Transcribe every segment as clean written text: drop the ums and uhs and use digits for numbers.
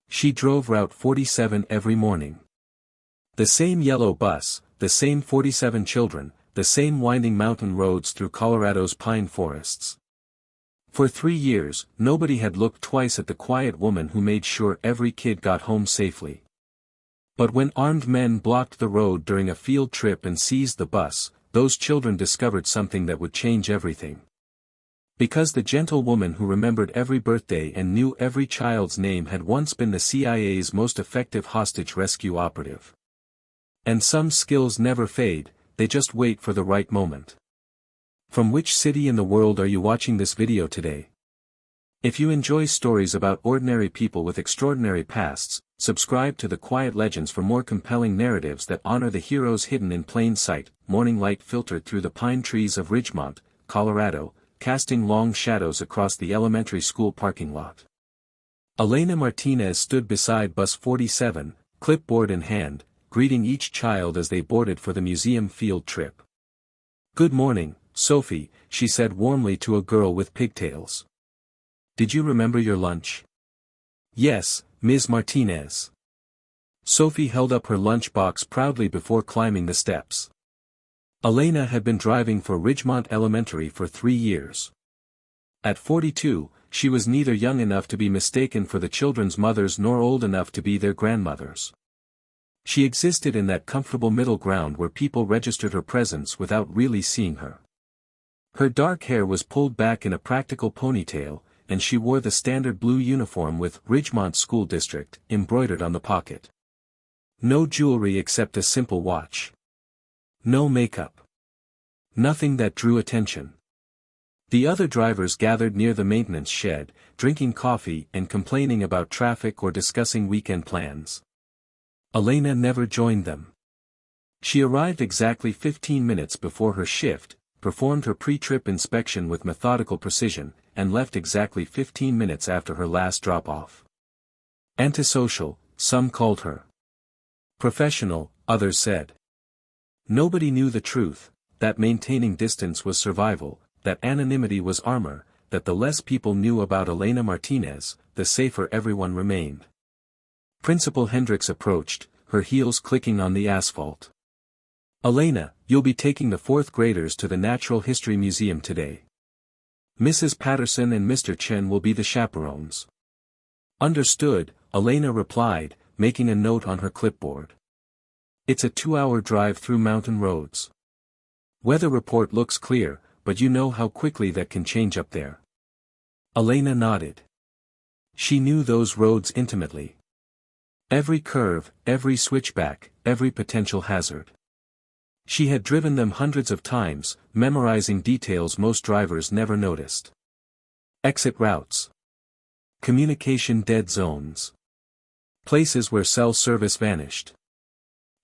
She drove Route 47 every morning. The same yellow bus, the same 47 children, the same winding mountain roads through Colorado's pine forests. For 3 years, nobody had looked twice at the quiet woman who made sure every kid got home safely. But when armed men blocked the road during a field trip and seized the bus, those children discovered something that would change everything. Because the gentle woman who remembered every birthday and knew every child's name had once been the CIA's most effective hostage rescue operative. And some skills never fade, they just wait for the right moment. From which city in the world are you watching this video today? If you enjoy stories about ordinary people with extraordinary pasts, subscribe to The Quiet Legends for more compelling narratives that honor the heroes hidden in plain sight. Morning light filtered through the pine trees of Ridgemont, Colorado, casting long shadows across the elementary school parking lot. Elena Martinez stood beside bus 47, clipboard in hand, greeting each child as they boarded for the museum field trip. "Good morning, Sophie," she said warmly to a girl with pigtails. "Did you remember your lunch?" "Yes, Ms. Martinez." Sophie held up her lunchbox proudly before climbing the steps. Elena had been driving for Ridgemont Elementary for 3 years. At 42, she was neither young enough to be mistaken for the children's mothers nor old enough to be their grandmothers. She existed in that comfortable middle ground where people registered her presence without really seeing her. Her dark hair was pulled back in a practical ponytail, and she wore the standard blue uniform with Ridgemont School District embroidered on the pocket. No jewelry except a simple watch. No makeup. Nothing that drew attention. The other drivers gathered near the maintenance shed, drinking coffee and complaining about traffic or discussing weekend plans. Elena never joined them. She arrived exactly 15 minutes before her shift, performed her pre-trip inspection with methodical precision, and left exactly 15 minutes after her last drop-off. Antisocial, some called her. Professional, others said. Nobody knew the truth, that maintaining distance was survival, that anonymity was armor, that the less people knew about Elena Martinez, the safer everyone remained. Principal Hendricks approached, her heels clicking on the asphalt. "Elena, you'll be taking the 4th graders to the Natural History Museum today. Mrs. Patterson and Mr. Chen will be the chaperones." "Understood," Elena replied, making a note on her clipboard. "It's a 2-hour drive through mountain roads. Weather report looks clear, but you know how quickly that can change up there." Elena nodded. She knew those roads intimately. Every curve, every switchback, every potential hazard. She had driven them hundreds of times, memorizing details most drivers never noticed. Exit routes. Communication dead zones. Places where cell service vanished.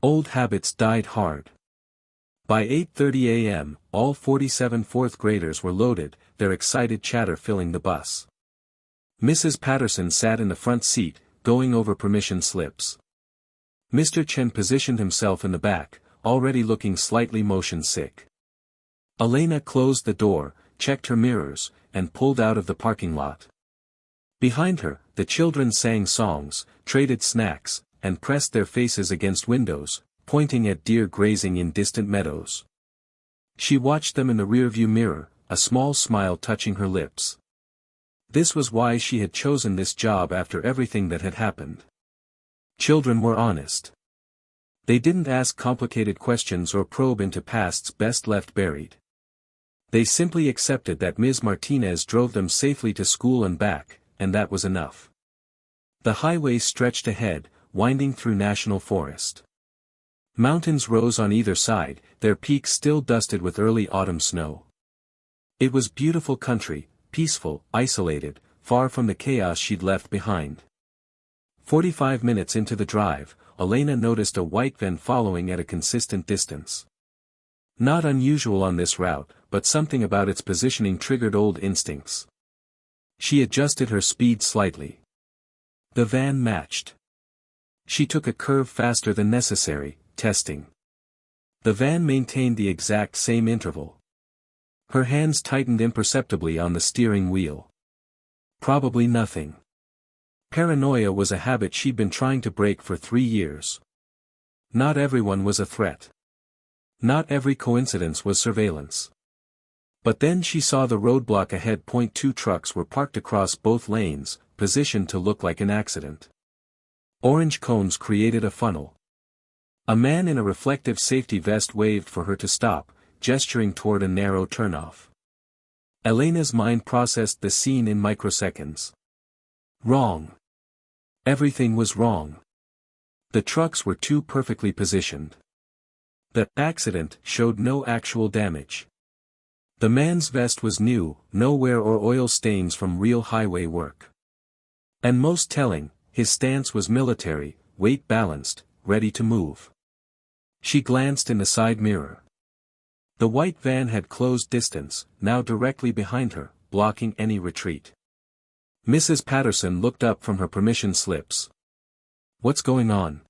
Old habits died hard. By 8:30 a.m., all 47 4th graders were loaded, their excited chatter filling the bus. Mrs. Patterson sat in the front seat, going over permission slips. Mr. Chen positioned himself in the back, already looking slightly motion sick. Elena closed the door, checked her mirrors, and pulled out of the parking lot. Behind her, the children sang songs, traded snacks, and pressed their faces against windows, pointing at deer grazing in distant meadows. She watched them in the rearview mirror, a small smile touching her lips. This was why she had chosen this job after everything that had happened. Children were honest. They didn't ask complicated questions or probe into pasts best left buried. They simply accepted that Ms. Martinez drove them safely to school and back, and that was enough. The highway stretched ahead, winding through national forest. Mountains rose on either side, their peaks still dusted with early autumn snow. It was beautiful country, peaceful, isolated, far from the chaos she'd left behind. 45 minutes into the drive, Elena noticed a white van following at a consistent distance. Not unusual on this route, but something about its positioning triggered old instincts. She adjusted her speed slightly. The van matched. She took a curve faster than necessary, testing. The van maintained the exact same interval. Her hands tightened imperceptibly on the steering wheel. Probably nothing. Paranoia was a habit she'd been trying to break for 3 years. Not everyone was a threat. Not every coincidence was surveillance. But then she saw the roadblock ahead. Two trucks were parked across both lanes, positioned to look like an accident. Orange cones created a funnel. A man in a reflective safety vest waved for her to stop, gesturing toward a narrow turnoff. Elena's mind processed the scene in microseconds. Wrong. Everything was wrong. The trucks were too perfectly positioned. The accident showed no actual damage. The man's vest was new, no wear or oil stains from real highway work. And most telling, his stance was military, weight balanced, ready to move. She glanced in the side mirror. The white van had closed distance, now directly behind her, blocking any retreat. Mrs. Patterson looked up from her permission slips. "What's going on?"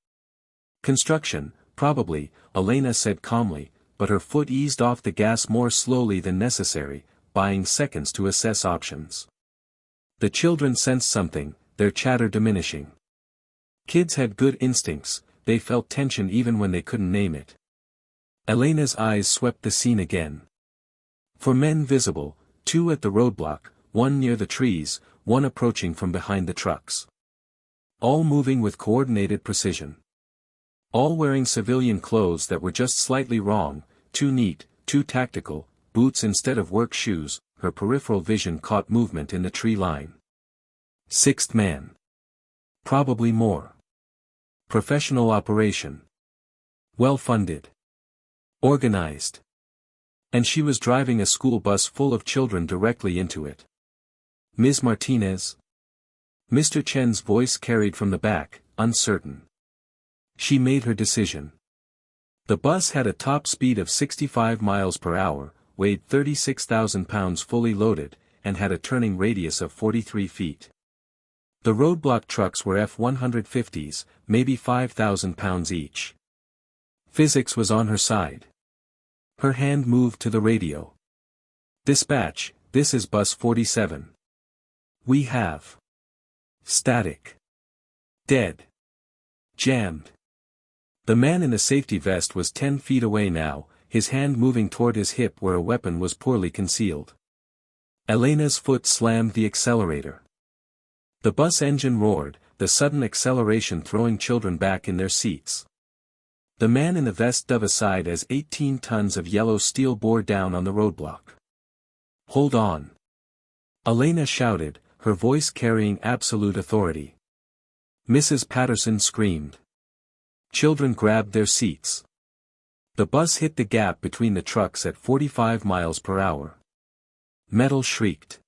"Construction, probably," Elena said calmly, but her foot eased off the gas more slowly than necessary, buying seconds to assess options. The children sensed something, their chatter diminishing. Kids had good instincts, they felt tension even when they couldn't name it. Elena's eyes swept the scene again. 4 men visible, 2 at the roadblock, 1 near the trees, 1 approaching from behind the trucks. All moving with coordinated precision. All wearing civilian clothes that were just slightly wrong, too neat, too tactical, boots instead of work shoes. Her peripheral vision caught movement in the tree line. 6th man. Probably more. Professional operation. Well-funded. Organized. And she was driving a school bus full of children directly into it. "Ms. Martinez?" Mr. Chen's voice carried from the back, uncertain. She made her decision. The bus had a top speed of 65 miles per hour, weighed 36,000 pounds fully loaded, and had a turning radius of 43 feet. The roadblock trucks were F-150s, maybe 5,000 pounds each. Physics was on her side. Her hand moved to the radio. "Dispatch, this is bus 47. We have static. Dead. Jammed." The man in the safety vest was 10 feet away now, his hand moving toward his hip where a weapon was poorly concealed. Elena's foot slammed the accelerator. The bus engine roared, the sudden acceleration throwing children back in their seats. The man in the vest dove aside as 18 tons of yellow steel bore down on the roadblock. "Hold on!" Elena shouted, her voice carrying absolute authority. Mrs. Patterson screamed. Children grabbed their seats. The bus hit the gap between the trucks at 45 miles per hour. Metal shrieked.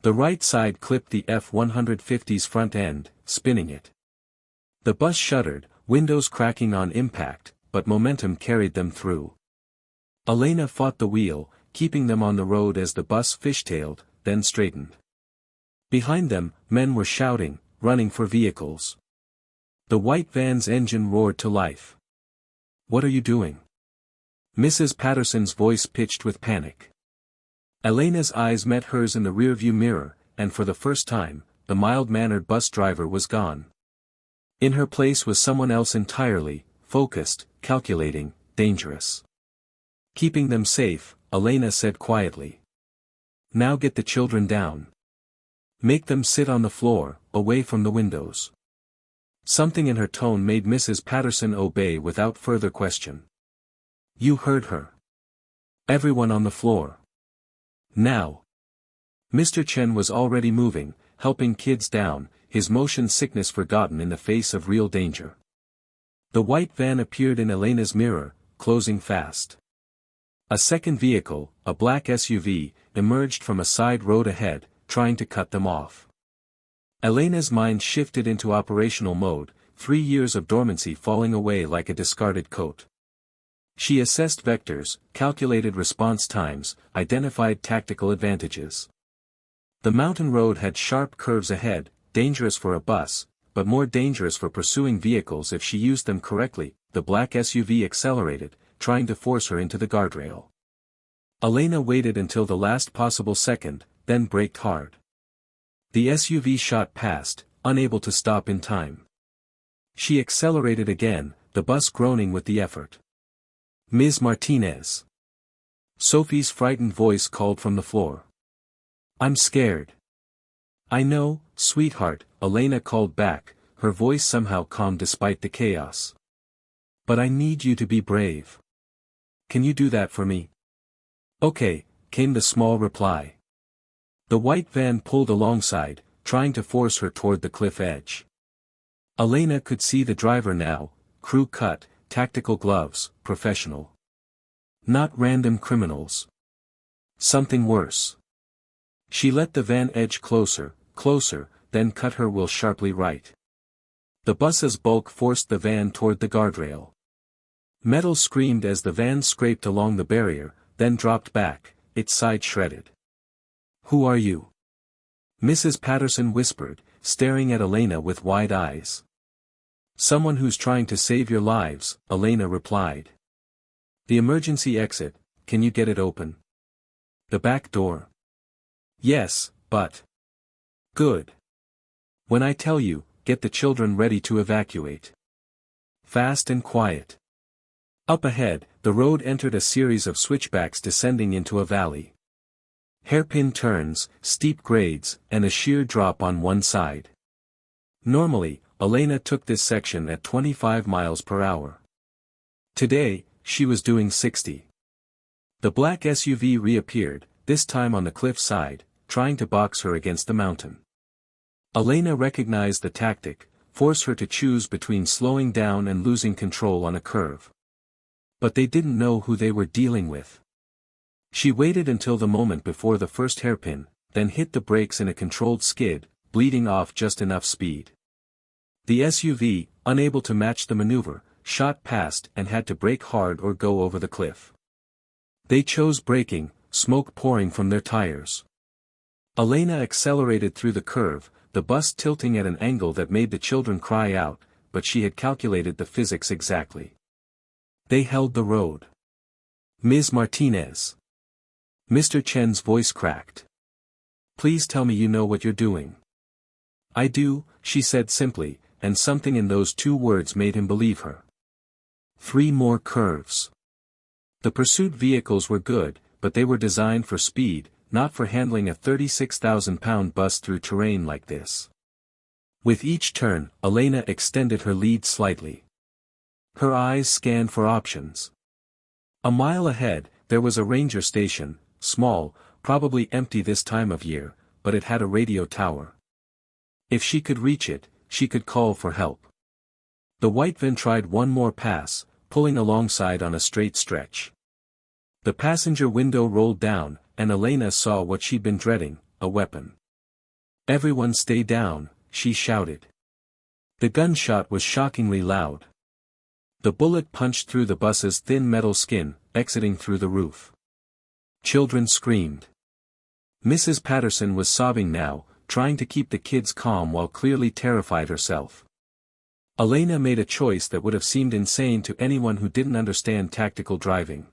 The right side clipped the F-150's front end, spinning it. The bus shuddered, windows cracking on impact, but momentum carried them through. Elena fought the wheel, keeping them on the road as the bus fishtailed, then straightened. Behind them, men were shouting, running for vehicles. The white van's engine roared to life. "What are you doing?" Mrs. Patterson's voice pitched with panic. Elena's eyes met hers in the rearview mirror, and for the first time, the mild-mannered bus driver was gone. In her place was someone else entirely, focused, calculating, dangerous. "Keeping them safe," Elena said quietly. "Now get the children down. Make them sit on the floor, away from the windows." Something in her tone made Mrs. Patterson obey without further question. "You heard her. Everyone on the floor. Now." Mr. Chen was already moving, helping kids down, his motion sickness forgotten in the face of real danger. The white van appeared in Elena's mirror, closing fast. A second vehicle, a black SUV, emerged from a side road ahead, trying to cut them off. Elena's mind shifted into operational mode, 3 years of dormancy falling away like a discarded coat. She assessed vectors, calculated response times, identified tactical advantages. The mountain road had sharp curves ahead, dangerous for a bus, but more dangerous for pursuing vehicles if she used them correctly. The black SUV accelerated, trying to force her into the guardrail. Elena waited until the last possible second, then braked hard. The SUV shot past, unable to stop in time. She accelerated again, the bus groaning with the effort. "Ms. Martinez." Sophie's frightened voice called from the floor. "I'm scared." "I know, sweetheart," Elena called back, her voice somehow calm despite the chaos. "But I need you to be brave. Can you do that for me?" "Okay," came the small reply. The white van pulled alongside, trying to force her toward the cliff edge. Elena could see the driver now, crew cut, tactical gloves, professional. Not random criminals. Something worse. She let the van edge closer, closer, then cut her wheel sharply right. The bus's bulk forced the van toward the guardrail. Metal screamed as the van scraped along the barrier, then dropped back, its side shredded. "Who are you?" Mrs. Patterson whispered, staring at Elena with wide eyes. "Someone who's trying to save your lives," Elena replied. "The emergency exit, can you get it open?" "The back door?" "Yes, but..." "Good. When I tell you, get the children ready to evacuate. Fast and quiet." Up ahead, the road entered a series of switchbacks descending into a valley. Hairpin turns, steep grades, and a sheer drop on one side. Normally, Elena took this section at 25 miles per hour. Today, she was doing 60. The black SUV reappeared, this time on the cliff side, trying to box her against the mountain. Elena recognized the tactic, force her to choose between slowing down and losing control on a curve. But they didn't know who they were dealing with. She waited until the moment before the first hairpin, then hit the brakes in a controlled skid, bleeding off just enough speed. The SUV, unable to match the maneuver, shot past and had to brake hard or go over the cliff. They chose braking, smoke pouring from their tires. Elena accelerated through the curve, the bus tilting at an angle that made the children cry out, but she had calculated the physics exactly. They held the road. "Ms. Martinez." Mr. Chen's voice cracked. "Please tell me you know what you're doing." "I do," she said simply, and something in those two words made him believe her. 3 more curves. The pursuit vehicles were good, but they were designed for speed, not for handling a 36,000-pound bus through terrain like this. With each turn, Elena extended her lead slightly. Her eyes scanned for options. A mile ahead, there was a ranger station, small, probably empty this time of year, but it had a radio tower. If she could reach it, she could call for help. The white van tried one more pass, pulling alongside on a straight stretch. The passenger window rolled down, and Elena saw what she'd been dreading, a weapon. "Everyone stay down," she shouted. The gunshot was shockingly loud. The bullet punched through the bus's thin metal skin, exiting through the roof. Children screamed. Mrs. Patterson was sobbing now, trying to keep the kids calm while clearly terrified herself. Elena made a choice that would have seemed insane to anyone who didn't understand tactical driving.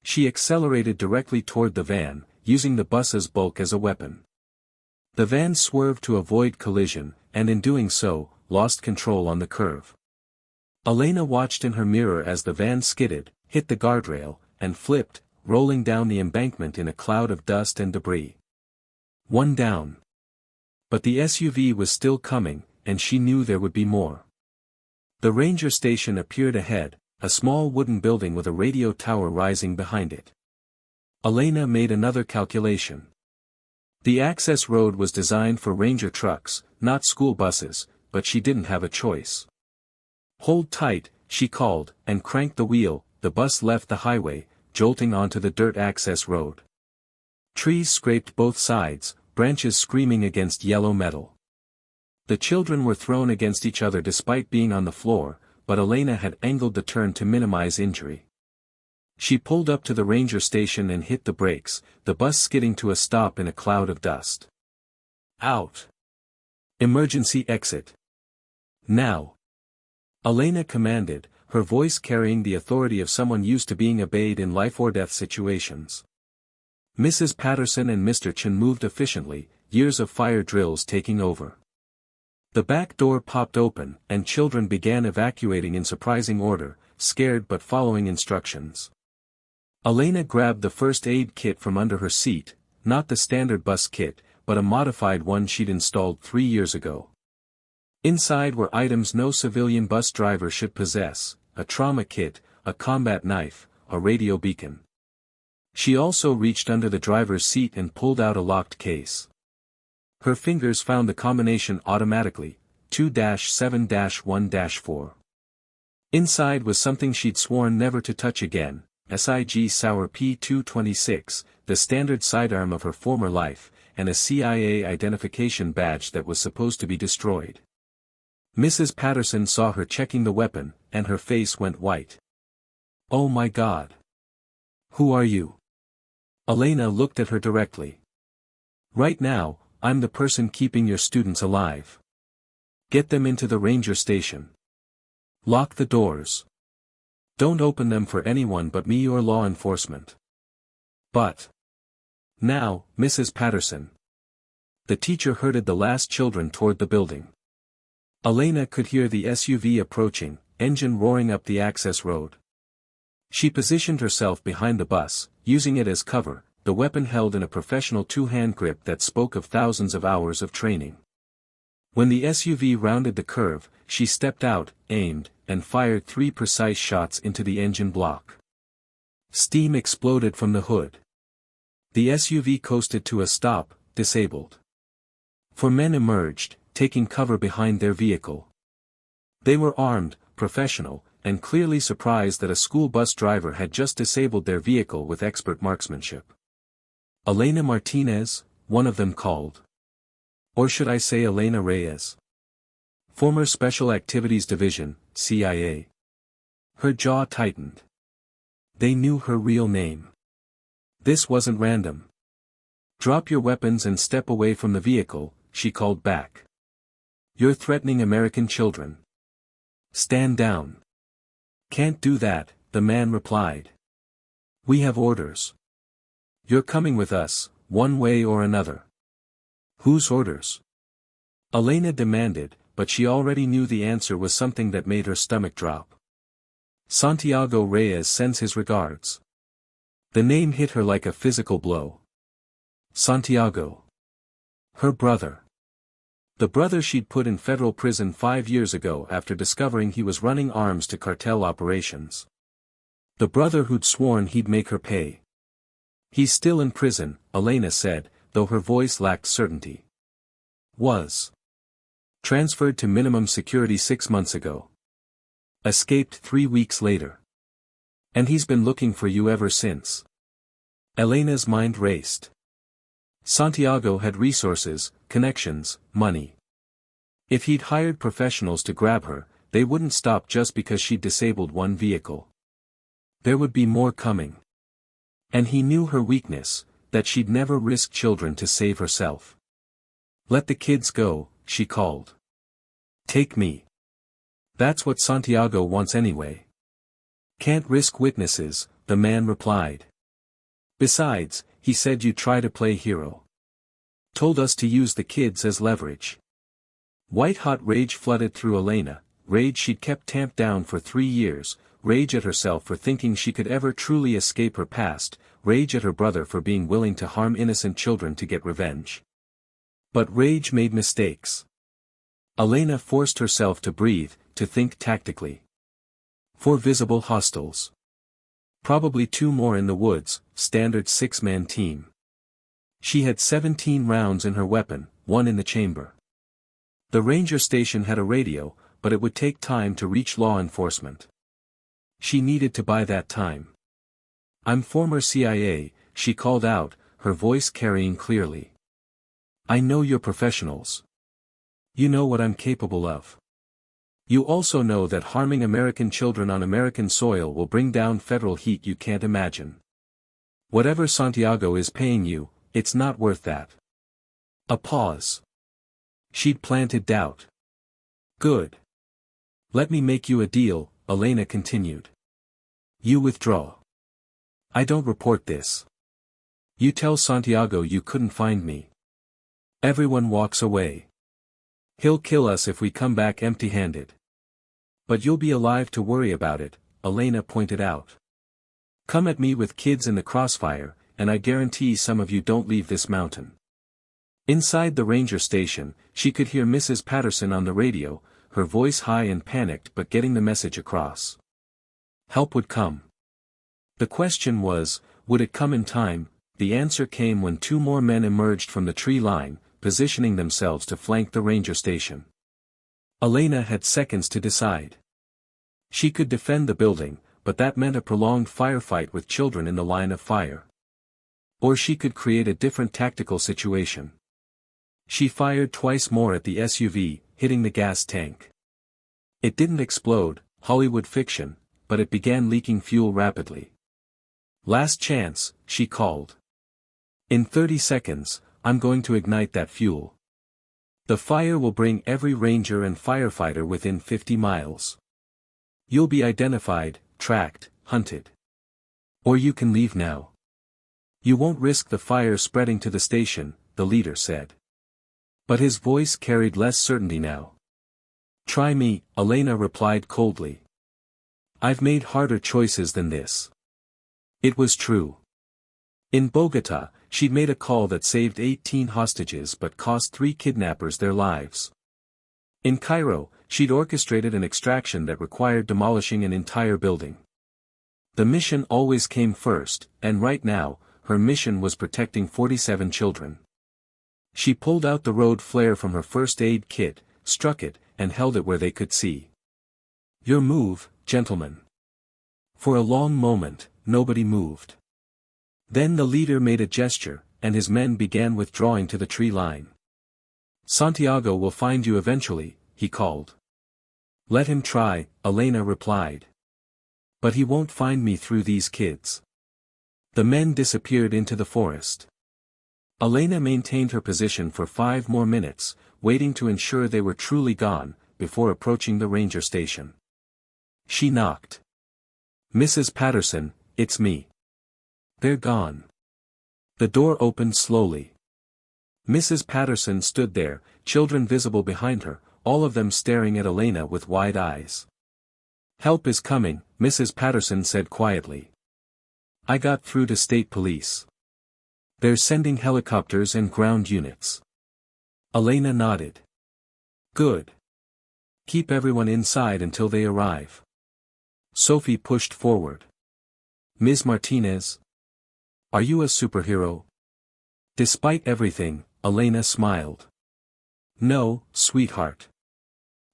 She accelerated directly toward the van, using the bus's bulk as a weapon. The van swerved to avoid collision, and in doing so, lost control on the curve. Elena watched in her mirror as the van skidded, hit the guardrail, and flipped, rolling down the embankment in a cloud of dust and debris. One down. But the SUV was still coming, and she knew there would be more. The ranger station appeared ahead, a small wooden building with a radio tower rising behind it. Elena made another calculation. The access road was designed for ranger trucks, not school buses, but she didn't have a choice. "Hold tight," she called, and cranked the wheel. The bus left the highway, jolting onto the dirt access road. Trees scraped both sides, branches screaming against yellow metal. The children were thrown against each other despite being on the floor, but Elena had angled the turn to minimize injury. She pulled up to the ranger station and hit the brakes, the bus skidding to a stop in a cloud of dust. "Out! Emergency exit! Now!" Elena commanded, her voice carrying the authority of someone used to being obeyed in life-or-death situations. Mrs. Patterson and Mr. Chen moved efficiently, years of fire drills taking over. The back door popped open, and children began evacuating in surprising order, scared but following instructions. Elena grabbed the first aid kit from under her seat, not the standard bus kit, but a modified one she'd installed 3 years ago. Inside were items no civilian bus driver should possess: a trauma kit, a combat knife, a radio beacon. She also reached under the driver's seat and pulled out a locked case. Her fingers found the combination automatically: 2-7-1-4. Inside was something she'd sworn never to touch again: SIG Sauer P226, the standard sidearm of her former life, and a CIA identification badge that was supposed to be destroyed. Mrs. Patterson saw her checking the weapon, and her face went white. "Oh my God! Who are you?" Elena looked at her directly. "Right now, I'm the person keeping your students alive. Get them into the ranger station. Lock the doors. Don't open them for anyone but me or law enforcement." "But now, Mrs. Patterson." The teacher herded the last children toward the building. Elena could hear the SUV approaching, engine roaring up the access road. She positioned herself behind the bus, using it as cover, the weapon held in a professional two-hand grip that spoke of thousands of hours of training. When the SUV rounded the curve, she stepped out, aimed, and fired 3 precise shots into the engine block. Steam exploded from the hood. The SUV coasted to a stop, disabled. 4 men emerged, taking cover behind their vehicle. They were armed, professional, and clearly surprised that a school bus driver had just disabled their vehicle with expert marksmanship. "Elena Martinez," one of them called. "Or should I say Elena Reyes? Former Special Activities Division, CIA." Her jaw tightened. They knew her real name. This wasn't random. "Drop your weapons and step away from the vehicle," she called back. "You're threatening American children. Stand down." "Can't do that," the man replied. "We have orders. You're coming with us, one way or another." "Whose orders?" Elena demanded, but she already knew the answer was something that made her stomach drop. "Santiago Reyes sends his regards." The name hit her like a physical blow. Santiago. Her brother. The brother she'd put in federal prison 5 years ago after discovering he was running arms to cartel operations. The brother who'd sworn he'd make her pay. "He's still in prison," Elena said, though her voice lacked certainty. "Was transferred to minimum security 6 months ago. Escaped 3 weeks later. And he's been looking for you ever since." Elena's mind raced. Santiago had resources, connections, money. If he'd hired professionals to grab her, they wouldn't stop just because she'd disabled one vehicle. There would be more coming. And he knew her weakness, that she'd never risk children to save herself. "Let the kids go," she called. "Take me." "That's what Santiago wants anyway." "Can't risk witnesses," the man replied. "Besides, he said you try to play hero. Told us to use the kids as leverage." White-hot rage flooded through Elena, rage she'd kept tamped down for 3 years, rage at herself for thinking she could ever truly escape her past, rage at her brother for being willing to harm innocent children to get revenge. But rage made mistakes. Elena forced herself to breathe, to think tactically. 4 visible hostiles. Probably 2 more in the woods, standard 6-man team. She had 17 rounds in her weapon, 1 in the chamber. The ranger station had a radio, but it would take time to reach law enforcement. She needed to buy that time. "I'm former CIA," she called out, her voice carrying clearly. "I know you're professionals. You know what I'm capable of. You also know that harming American children on American soil will bring down federal heat you can't imagine. Whatever Santiago is paying you, it's not worth that." A pause. She'd planted doubt. "Good. Let me make you a deal," Elena continued. "You withdraw. I don't report this. You tell Santiago you couldn't find me. Everyone walks away. He'll kill us if we come back empty-handed. But you'll be alive to worry about it, Elena pointed out. Come at me with kids in the crossfire, and I guarantee some of you don't leave this mountain. Inside the ranger station, she could hear Mrs. Patterson on the radio, her voice high and panicked but getting the message across. Help would come. The question was, would it come in time? The answer came when two more men emerged from the tree line, positioning themselves to flank the ranger station. Elena had seconds to decide. She could defend the building, but that meant a prolonged firefight with children in the line of fire. Or she could create a different tactical situation. She fired twice more at the SUV, hitting the gas tank. It didn't explode, Hollywood fiction, but it began leaking fuel rapidly. Last chance, she called. In 30 seconds, I'm going to ignite that fuel. The fire will bring every ranger and firefighter within 50 miles. You'll be identified, tracked, hunted. Or you can leave now. You won't risk the fire spreading to the station, the leader said. But his voice carried less certainty now. Try me, Elena replied coldly. I've made harder choices than this. It was true. In Bogota, she'd made a call that saved 18 hostages but cost 3 kidnappers their lives. In Cairo, she'd orchestrated an extraction that required demolishing an entire building. The mission always came first, and right now, her mission was protecting 47 children. She pulled out the road flare from her first aid kit, struck it, and held it where they could see. Your move, gentlemen. For a long moment, nobody moved. Then the leader made a gesture, and his men began withdrawing to the tree line. Santiago will find you eventually, he called. Let him try, Elena replied. But he won't find me through these kids. The men disappeared into the forest. Elena maintained her position for 5 more minutes, waiting to ensure they were truly gone, before approaching the ranger station. She knocked. Mrs. Patterson, it's me. They're gone. The door opened slowly. Mrs. Patterson stood there, children visible behind her, all of them staring at Elena with wide eyes. Help is coming, Mrs. Patterson said quietly. I got through to state police. They're sending helicopters and ground units. Elena nodded. Good. Keep everyone inside until they arrive. Sophie pushed forward. Ms. Martinez? Are you a superhero? Despite everything, Elena smiled. No, sweetheart.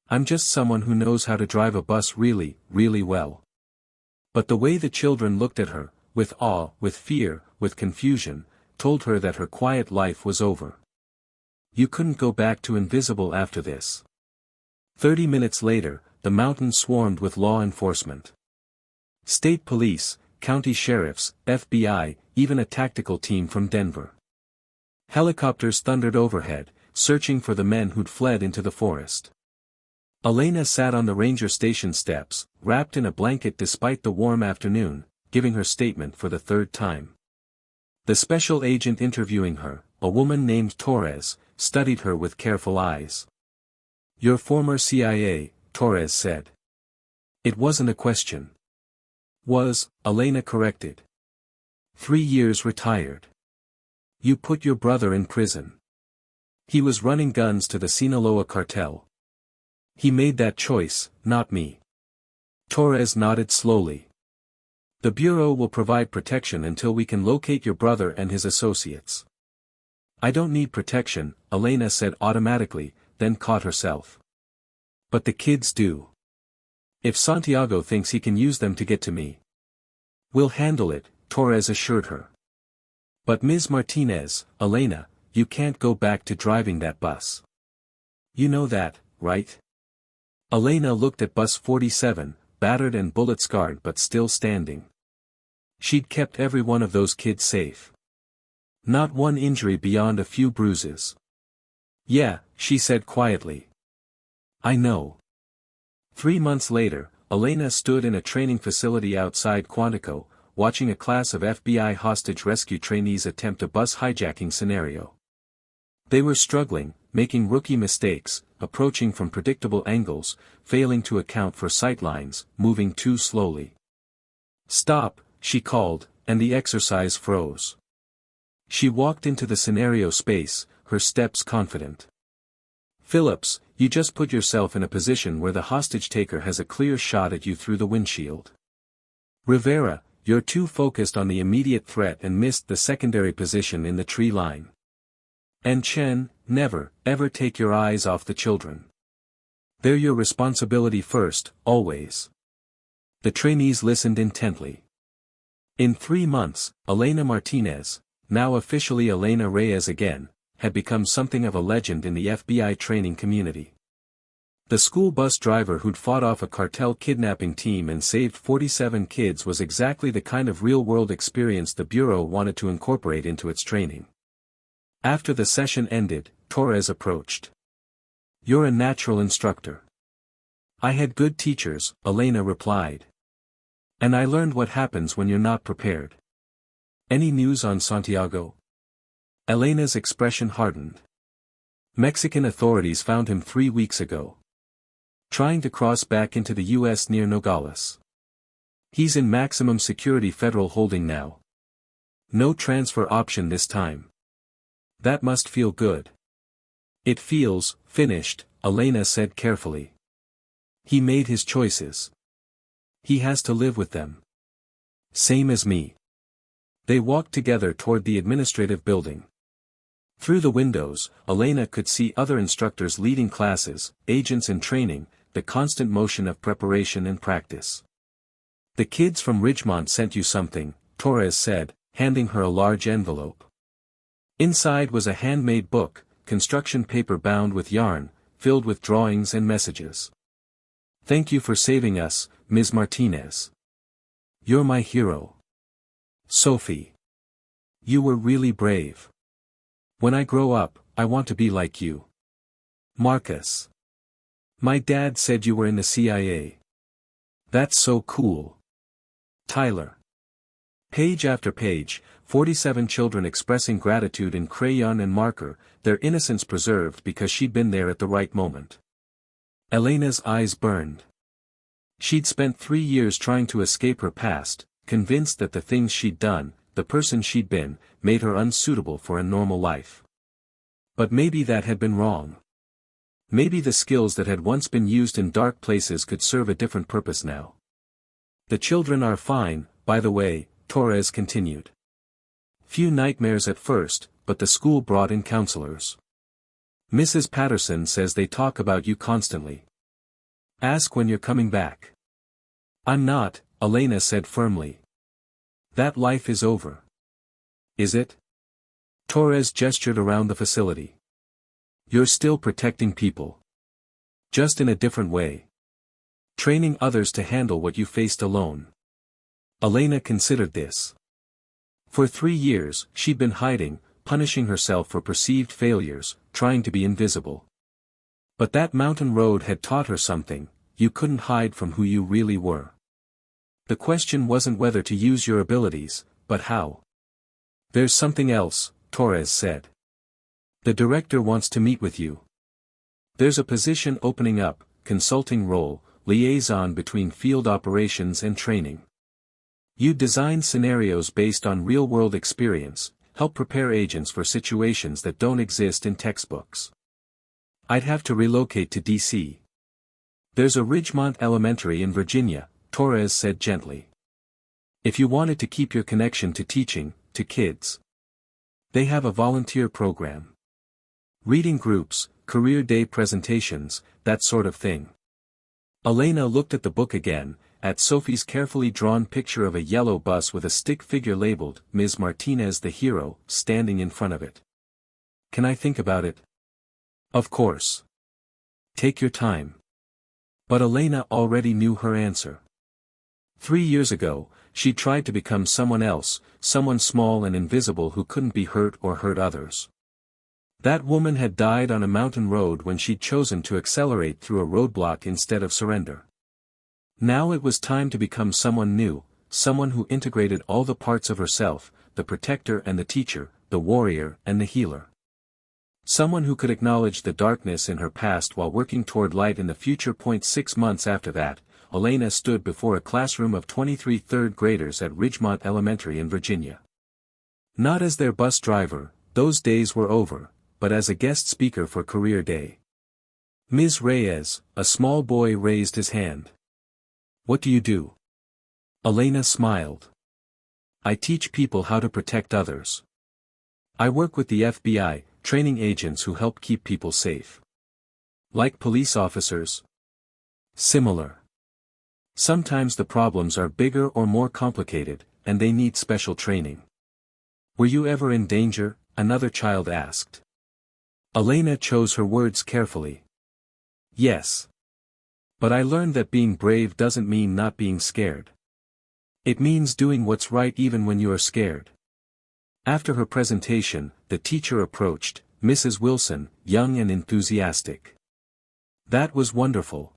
I'm just someone who knows how to drive a bus really, really well. But the way the children looked at her, with awe, with fear, with confusion, told her that her quiet life was over. You couldn't go back to invisible after this. 30 minutes later, the mountain swarmed with law enforcement. State police, county sheriffs, FBI, even a tactical team from Denver. Helicopters thundered overhead, searching for the men who'd fled into the forest. Elena sat on the ranger station steps, wrapped in a blanket despite the warm afternoon, giving her statement for the 3rd time. The special agent interviewing her, a woman named Torres, studied her with careful eyes. Your former CIA, Torres said. It wasn't a question. Was, Elena corrected. 3 years retired. You put your brother in prison. He was running guns to the Sinaloa cartel. He made that choice, not me. Torres nodded slowly. The Bureau will provide protection until we can locate your brother and his associates. I don't need protection, Elena said automatically, then caught herself. But the kids do. If Santiago thinks he can use them to get to me. We'll handle it, Torres assured her. But Ms. Martinez, Elena, you can't go back to driving that bus. You know that, right? Elena looked at bus 47, battered and bullet-scarred but still standing. She'd kept every one of those kids safe. Not one injury beyond a few bruises. Yeah, she said quietly. I know. 3 months later, Elena stood in a training facility outside Quantico, watching a class of FBI hostage rescue trainees attempt a bus hijacking scenario. They were struggling, making rookie mistakes, approaching from predictable angles, failing to account for sightlines, moving too slowly. "Stop," she called, and the exercise froze. She walked into the scenario space, her steps confident. "Phillips, you just put yourself in a position where the hostage-taker has a clear shot at you through the windshield. Rivera, you're too focused on the immediate threat and missed the secondary position in the tree line. And Chen, never, ever take your eyes off the children. They're your responsibility first, always." The trainees listened intently. In 3 months, Elena Martinez, now officially Elena Reyes again, had become something of a legend in the FBI training community. The school bus driver who'd fought off a cartel kidnapping team and saved 47 kids was exactly the kind of real-world experience the Bureau wanted to incorporate into its training. After the session ended, Torres approached. "You're a natural instructor." "I had good teachers," Elena replied. "And I learned what happens when you're not prepared." "Any news on Santiago?" Elena's expression hardened. "Mexican authorities found him 3 weeks ago. Trying to cross back into the U.S. near Nogales. He's in maximum security federal holding now. No transfer option this time." "That must feel good." "It feels finished," Elena said carefully. "He made his choices. He has to live with them. Same as me." They walked together toward the administrative building. Through the windows, Elena could see other instructors leading classes, agents in training, the constant motion of preparation and practice. "The kids from Ridgemont sent you something," Torres said, handing her a large envelope. Inside was a handmade book, construction paper bound with yarn, filled with drawings and messages. "Thank you for saving us, Ms. Martinez. You're my hero. Sophie. You were really brave. When I grow up, I want to be like you. Marcus. My dad said you were in the CIA. That's so cool. Tyler." Page after page, 47 children expressing gratitude in crayon and marker, their innocence preserved because she'd been there at the right moment. Elena's eyes burned. She'd spent 3 years trying to escape her past, convinced that the things she'd done, the person she'd been, made her unsuitable for a normal life. But maybe that had been wrong. Maybe the skills that had once been used in dark places could serve a different purpose now. "The children are fine, by the way," Torres continued. "Few nightmares at first, but the school brought in counselors. Mrs. Patterson says they talk about you constantly. Ask when you're coming back." "I'm not," Elena said firmly. "That life is over." "Is it?" Torres gestured around the facility. "You're still protecting people. Just in a different way. Training others to handle what you faced alone." Elena considered this. For 3 years, she'd been hiding, punishing herself for perceived failures, trying to be invisible. But that mountain road had taught her something: you couldn't hide from who you really were. The question wasn't whether to use your abilities, but how. "There's something else," Torres said. "The director wants to meet with you. There's a position opening up, consulting role, liaison between field operations and training. You design scenarios based on real-world experience, help prepare agents for situations that don't exist in textbooks. I'd have to relocate to D.C. "There's a Ridgemont Elementary in Virginia," Torres said gently. "If you wanted to keep your connection to teaching, to kids. They have a volunteer program. Reading groups, career day presentations, that sort of thing." Elena looked at the book again, at Sophie's carefully drawn picture of a yellow bus with a stick figure labeled, Ms. Martinez the hero, standing in front of it. "Can I think about it?" "Of course. Take your time." But Elena already knew her answer. 3 years ago, she tried to become someone else, someone small and invisible who couldn't be hurt or hurt others. That woman had died on a mountain road when she'd chosen to accelerate through a roadblock instead of surrender. Now it was time to become someone new, someone who integrated all the parts of herself, the protector and the teacher, the warrior and the healer. Someone who could acknowledge the darkness in her past while working toward light in the future. 6 months after that, Elena stood before a classroom of 23 third graders at Ridgemont Elementary in Virginia. Not as their bus driver, those days were over, but as a guest speaker for Career Day. Ms. Reyes, a small boy, raised his hand. "What do you do?" Elena smiled. "I teach people how to protect others. I work with the FBI, training agents who help keep people safe." "Like police officers?" "Similar. Sometimes the problems are bigger or more complicated, and they need special training." "Were you ever in danger?" another child asked. Elena chose her words carefully. "Yes. But I learned that being brave doesn't mean not being scared. It means doing what's right even when you are scared." After her presentation, the teacher approached, Mrs. Wilson, young and enthusiastic. "That was wonderful."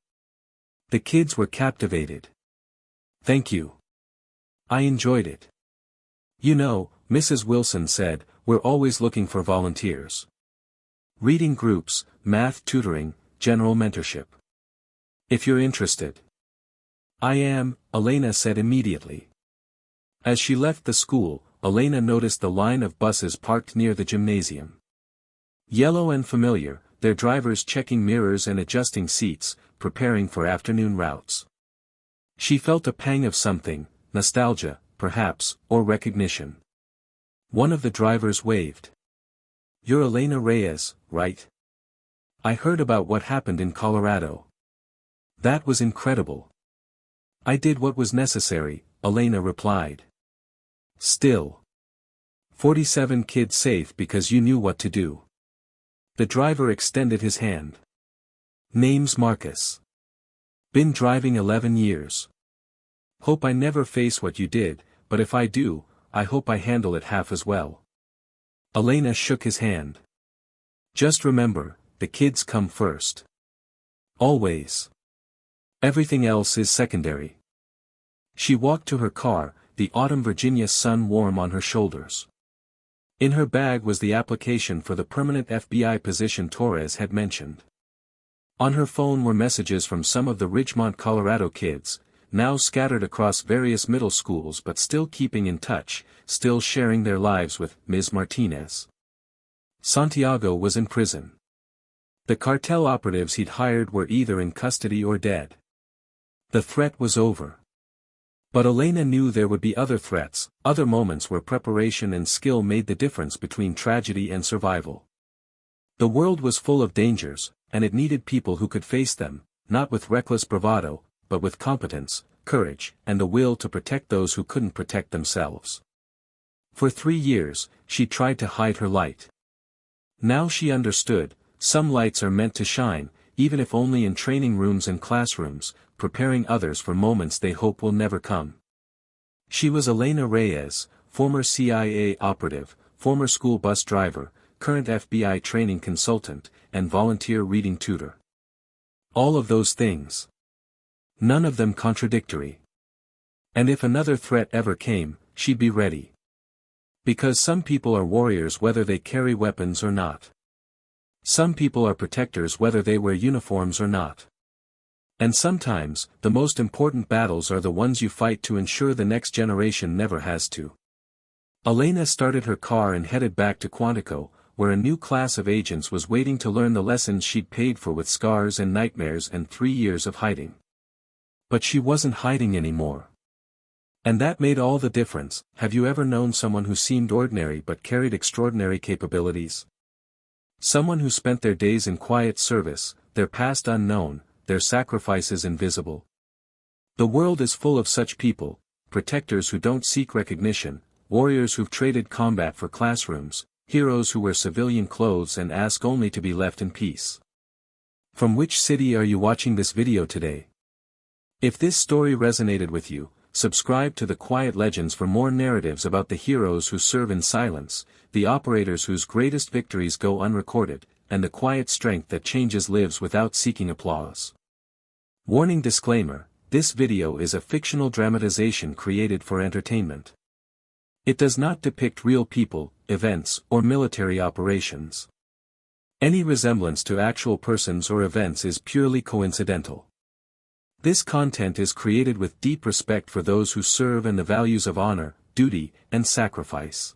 The kids were captivated. "Thank you. I enjoyed it. You know," Mrs. Wilson said, "we're always looking for volunteers. Reading groups, math tutoring, general mentorship. If you're interested." "I am," Elena said immediately. As she left the school, Elena noticed the line of buses parked near the gymnasium. Yellow and familiar, their drivers checking mirrors and adjusting seats, preparing for afternoon routes. She felt a pang of something, nostalgia, perhaps, or recognition. One of the drivers waved. "You're Elena Reyes, right? I heard about what happened in Colorado. That was incredible." "I did what was necessary," Elena replied. "Still. 47 kids safe because you knew what to do." The driver extended his hand. "Name's Marcus. Been driving 11 years. Hope I never face what you did, but if I do, I hope I handle it half as well." Elena shook his hand. "Just remember, the kids come first. Always. Everything else is secondary." She walked to her car, the autumn Virginia sun warm on her shoulders. In her bag was the application for the permanent FBI position Torres had mentioned. On her phone were messages from some of the Ridgemont, Colorado kids, now scattered across various middle schools but still keeping in touch, still sharing their lives with Ms. Martinez. Santiago was in prison. The cartel operatives he'd hired were either in custody or dead. The threat was over. But Elena knew there would be other threats, other moments where preparation and skill made the difference between tragedy and survival. The world was full of dangers, and it needed people who could face them, not with reckless bravado, but with competence, courage, and the will to protect those who couldn't protect themselves. For 3 years, she tried to hide her light. Now she understood, some lights are meant to shine, even if only in training rooms and classrooms, preparing others for moments they hope will never come. She was Elena Reyes, former CIA operative, former school bus driver, current FBI training consultant, and volunteer reading tutor. All of those things. None of them contradictory. And if another threat ever came, she'd be ready. Because some people are warriors whether they carry weapons or not. Some people are protectors whether they wear uniforms or not. And sometimes, the most important battles are the ones you fight to ensure the next generation never has to. Elena started her car and headed back to Quantico, where a new class of agents was waiting to learn the lessons she'd paid for with scars and nightmares and 3 years of hiding. But she wasn't hiding anymore. And that made all the difference. Have you ever known someone who seemed ordinary but carried extraordinary capabilities? Someone who spent their days in quiet service, their past unknown, their sacrifices invisible? The world is full of such people, protectors who don't seek recognition, warriors who've traded combat for classrooms, heroes who wear civilian clothes and ask only to be left in peace. From which city are you watching this video today? If this story resonated with you, subscribe to The Quiet Legends for more narratives about the heroes who serve in silence, the operators whose greatest victories go unrecorded, and the quiet strength that changes lives without seeking applause. Warning disclaimer: this video is a fictional dramatization created for entertainment. It does not depict real people, events, or military operations. Any resemblance to actual persons or events is purely coincidental. This content is created with deep respect for those who serve and the values of honor, duty, and sacrifice.